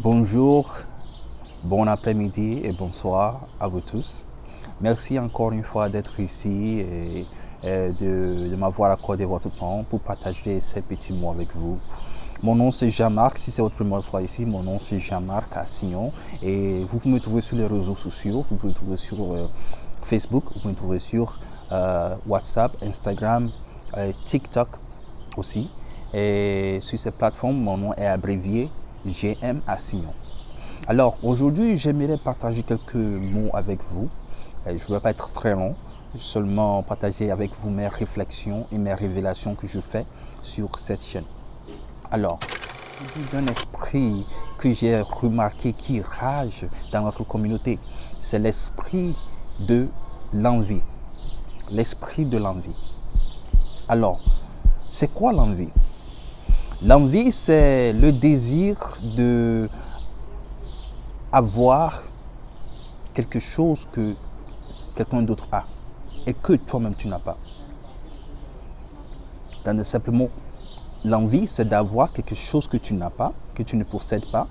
Bonjour, bon après-midi et bonsoir à vous tous. Merci encore une fois d'être ici et de m'avoir accordé votre temps pour partager ces petits mots avec vous. Mon nom c'est Jean-Marc, si c'est votre première fois ici, mon nom c'est Jean-Marc Assignon et vous pouvez me trouver sur les réseaux sociaux, vous pouvez me trouver sur Facebook, vous pouvez me trouver sur WhatsApp, Instagram, TikTok aussi. Et sur ces plateformes, mon nom est abrévié GM Assignon. Alors aujourd'hui, j'aimerais partager quelques mots avec vous. Je ne vais pas être très long, seulement partager avec vous mes réflexions et mes révélations que je fais sur cette chaîne. Alors, d'un esprit que j'ai remarqué qui rage dans notre communauté, c'est l'esprit de l'envie. L'esprit de l'envie. Alors, c'est quoi l'envie? L'envie, c'est le désir de avoir quelque chose que quelqu'un d'autre a et que toi-même tu n'as pas. Dans de simples mots, l'envie, c'est d'avoir quelque chose que tu n'as pas, que tu ne possèdes pas,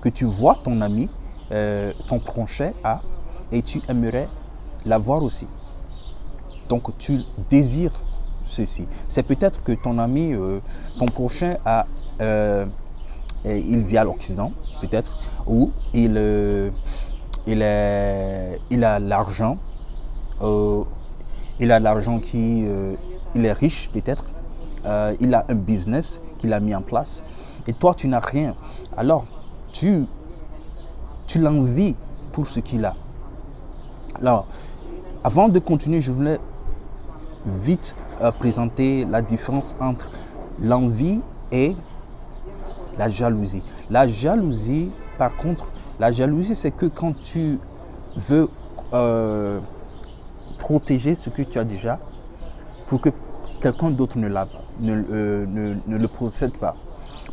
que tu vois ton ami, ton prochain a et tu aimerais l'avoir aussi. Donc tu désires ceci. C'est peut-être que ton ami, ton prochain a, il vit à l'Occident, peut-être, ou il a l'argent, il a l'argent qui, il est riche peut-être, il a un business qu'il a mis en place, et toi tu n'as rien. Alors tu l'envies pour ce qu'il a. Alors, avant de continuer, je voulais vite présenter la différence entre l'envie et la jalousie. La jalousie, par contre, la jalousie, c'est que quand tu veux protéger ce que tu as déjà pour que quelqu'un d'autre ne le possède pas.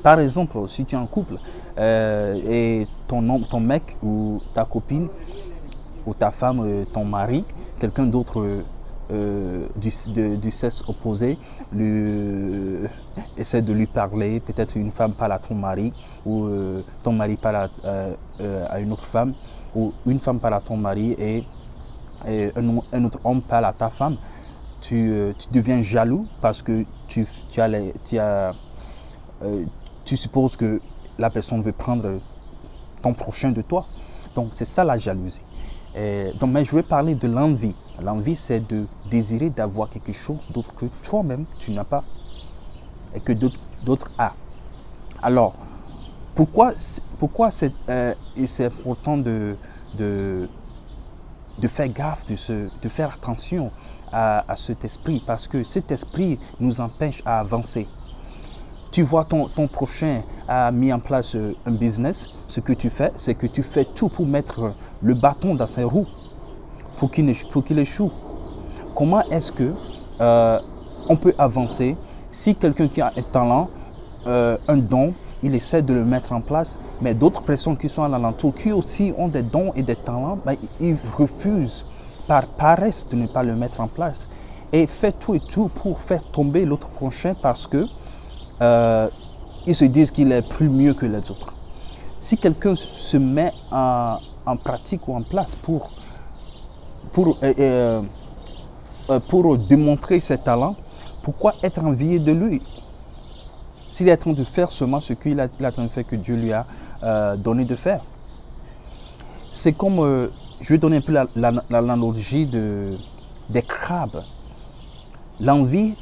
Par exemple, si tu es en couple et ton mec ou ta copine ou ta femme, ton mari, quelqu'un d'autre du sexe opposé essaie de lui parler, peut-être une femme parle à ton mari ou ton mari parle à une autre femme ou une femme parle à ton mari et un autre homme parle à ta femme, tu deviens jaloux parce que tu supposes que la personne veut prendre ton prochain de toi. Donc c'est ça la jalousie. Donc, mais je vais parler de l'envie. L'envie, c'est de désirer d'avoir quelque chose d'autre que toi-même, tu n'as pas et que d'autres ont. Alors, pourquoi c'est important de faire gaffe, de faire attention à cet esprit? Parce que cet esprit nous empêche à avancer. Tu vois ton prochain a mis en place un business, ce que tu fais, c'est que tu fais tout pour mettre le bâton dans ses roues, pour qu'il échoue. Comment est-ce que on peut avancer si quelqu'un qui a un talent, un don, il essaie de le mettre en place, mais d'autres personnes qui sont à l'alentour, qui aussi ont des dons et des talents, ben, ils refusent par paresse de ne pas le mettre en place et fait tout et tout pour faire tomber l'autre prochain parce que ils se disent qu'il est plus mieux que les autres. Si quelqu'un se met en pratique ou en place pour démontrer ses talents, pourquoi être envié de lui? S'il est en train de faire seulement ce qu'il a en train de faire que Dieu lui a donné de faire. C'est comme, je vais donner un peu l'analogie des crabes. L'envie,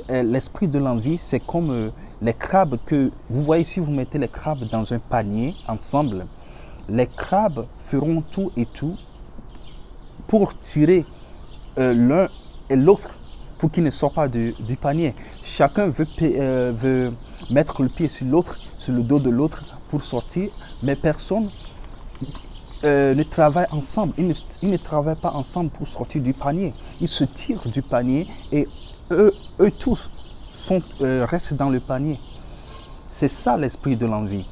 l'esprit de l'envie, c'est comme les crabes que vous voyez. Si vous mettez les crabes dans un panier ensemble, les crabes feront tout et tout pour tirer l'un et l'autre pour qu'ils ne sortent pas du panier. Chacun veut mettre le pied sur l'autre, sur le dos de l'autre pour sortir, mais personne ne travaille ensemble. Ils ne travaillent pas ensemble pour sortir du panier. Ils se tirent du panier et eux tous restent dans le panier. C'est ça l'esprit de l'envie.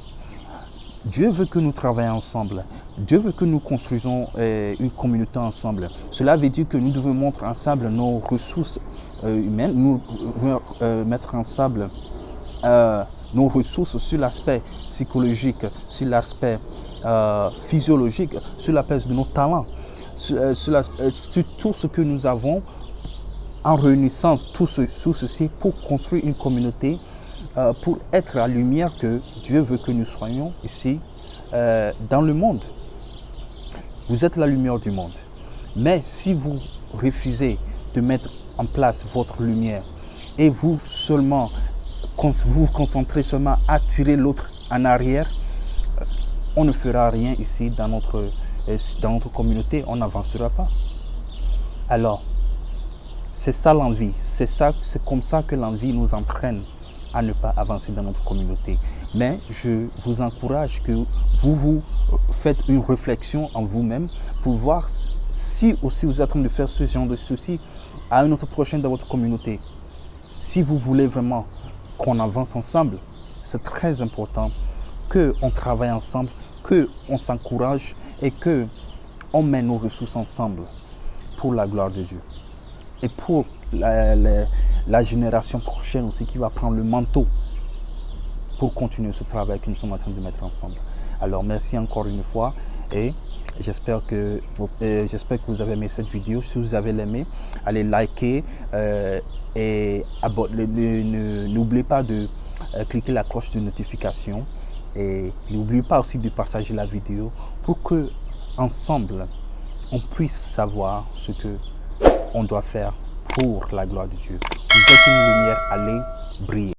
Dieu veut que nous travaillions ensemble. Dieu veut que nous construisons une communauté ensemble. Cela veut dire que nous devons mettre ensemble nos ressources humaines, nous devons mettre ensemble nos ressources sur l'aspect psychologique, sur l'aspect physiologique, sur l'aspect de nos talents, sur tout ce que nous avons, en réunissant tout ceci pour construire une communauté, pour être la lumière que Dieu veut que nous soyons ici dans le monde. Vous êtes la lumière du monde. Mais si vous refusez de mettre en place votre lumière et vous vous concentrez seulement à tirer l'autre en arrière, on ne fera rien ici dans notre communauté, on n'avancera pas. Alors, c'est ça l'envie, c'est comme ça que l'envie nous entraîne à ne pas avancer dans notre communauté. Mais je vous encourage que vous faites une réflexion en vous-même pour voir si aussi vous êtes en train de faire ce genre de soucis à un autre prochain dans votre communauté. Si vous voulez vraiment qu'on avance ensemble, c'est très important qu'on travaille ensemble, qu'on s'encourage et qu'on met nos ressources ensemble pour la gloire de Dieu. Et pour la génération prochaine aussi qui va prendre le manteau pour continuer ce travail que nous sommes en train de mettre ensemble. Alors merci encore une fois et j'espère que vous avez aimé cette vidéo. Si vous avez aimé, allez liker et n'oubliez pas de cliquer la cloche de notification et n'oubliez pas aussi de partager la vidéo pour que ensemble on puisse savoir ce que on doit faire pour la gloire de Dieu. Vous êtes une lumière, allez briller.